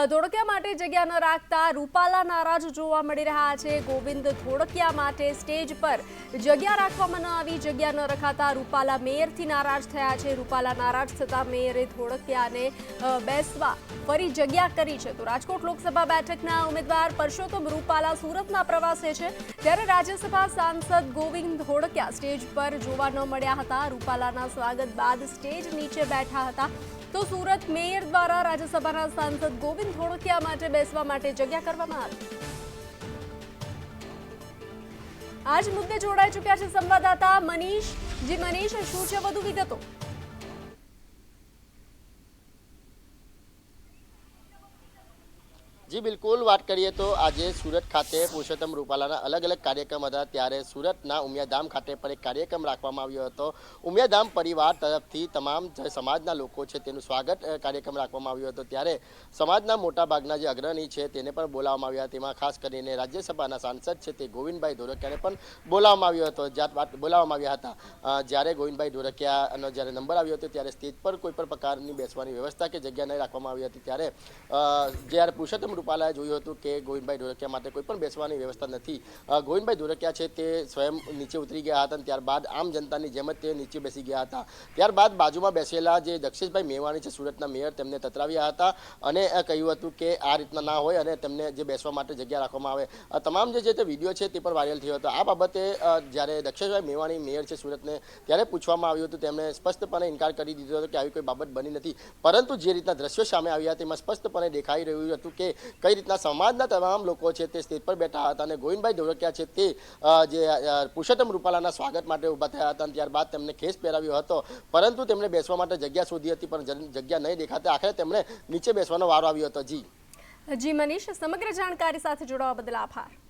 ધોળકિયા માટે જગ્યા ન રાખતા રૂપાલા નારાજ જોવા મળી રહ્યા છે। ગોવિંદ ધોળકિયા માટે સ્ટેજ પર જગ્યા રાખવામાં ન આવી, જગ્યા ન રખાતા રૂપાલા મેયરથી નારાજ થયા છે। રૂપાલા નારાજ થતા મેયરે ધોળકિયાને બેસવા ફરી જગ્યા કરી છે। તો રાજકોટ લોકસભા બેઠકના ઉમેદવાર પરસોત્તમ રૂપાલા સુરતના પ્રવાસે છે, ત્યારે રાજ્યસભા સાંસદ ગોવિંદ ધોળકિયા સ્ટેજ પર જોવા ન મળ્યા હતા। રૂપાલાના સ્વાગત બાદ સ્ટેજ નીચે બેઠા હતા। તો સુરત મેયર દ્વારા રાજ્યસભાના સાંસદ ગોવિંદ ધોળકિયા માટે બેસવા માટે જગ્યા કરવામાં આવી। આજ મુદ્દે જોડાઈ ચૂક્યા છે સંવાદદાતા મનીષ। જી મનીષ, શું છે વધુ વિગતો? જી બિલકુલ, વાત કરીએ તો આજે સુરત ખાતે પુરુષોત્તમ રૂપાલાના અલગ અલગ કાર્યક્રમ હતા, ત્યારે સુરતના ઉમિયાધામ ખાતે પર એક કાર્યક્રમ રાખવામાં આવ્યો હતો। ઉમિયાધામ પરિવાર તરફથી તમામ જે સમાજના લોકો છે તેનું સ્વાગત કાર્યક્રમ રાખવામાં આવ્યો હતો, ત્યારે સમાજના મોટાભાગના જે અગ્રણી છે તેને પણ બોલાવવામાં આવ્યા। તેમાં ખાસ કરીને રાજ્યસભાના સાંસદ છે તે ગોવિંદભાઈ ધોળકિયાને પણ બોલાવવામાં આવ્યો હતો। બોલાવવામાં આવ્યા હતા। જ્યારે ગોવિંદભાઈ ધોળકિયાનો જ્યારે નંબર આવ્યો હતો ત્યારે સ્ટેજ પર કોઈ પણ પ્રકારની બેસવાની વ્યવસ્થા કે જગ્યા નહીં રાખવામાં આવી હતી, ત્યારે જ્યારે પુરુષોત્તમ રૂપાલાએ જોયું હતું કે ગોવિંદભાઈ ધોળકિયા માટે કોઈ પણ બેસવાની વ્યવસ્થા નથી। ગોવિંદભાઈ ધોળકિયા છે તે સ્વયં નીચે ઉતરી ગયા હતા, ત્યારબાદ આમ જનતાની જેમ જ તે નીચે બેસી ગયા હતા। ત્યારબાદ બાજુમાં બેસેલા જે દક્ષેશભાઈ મેવાણી છે સુરતના મેયર, તેમને તતરાવ્યા હતા અને કહ્યું હતું કે આ રીતના ના હોય અને તેમને જે બેસવા માટે જગ્યા રાખવામાં આવે। તમામ જે તે વિડીયો છે તે પણ વાયરલ થયો હતો। આ બાબતે જ્યારે દક્ષેશભાઈ મેવાણી મેયર છે સુરતને, ત્યારે પૂછવામાં આવ્યું હતું, તેમણે સ્પષ્ટપણે ઇનકાર કરી દીધો હતો કે આવી કોઈ બાબત બની નથી, પરંતુ જે રીતના દ્રશ્યો સામે આવ્યા તેમાં સ્પષ્ટપણે દેખાઈ રહ્યું હતું કે કઈ રીતના સમાજના તમામ લોકો છે તે સ્ટેજ પર બેઠા હતા અને ગોવિંદભાઈ ધોળકિયા છે તે જે પુરુષોત્તમ રૂપાલાના સ્વાગત માટે ઊભા થયા હતા। ત્યારબાદ તેમને ખેસ પહેરાવ્યો હતો, પરંતુ તેમણે બેસવા માટે જગ્યા શોધી હતી, પણ જગ્યા નહીં દેખાતા આખરે તેમણે નીચે બેસવાનો વારો આવ્યો હતો। જી મનીષ, સમગ્ર જાણકારી સાથે જોડાવા બદલ આભાર।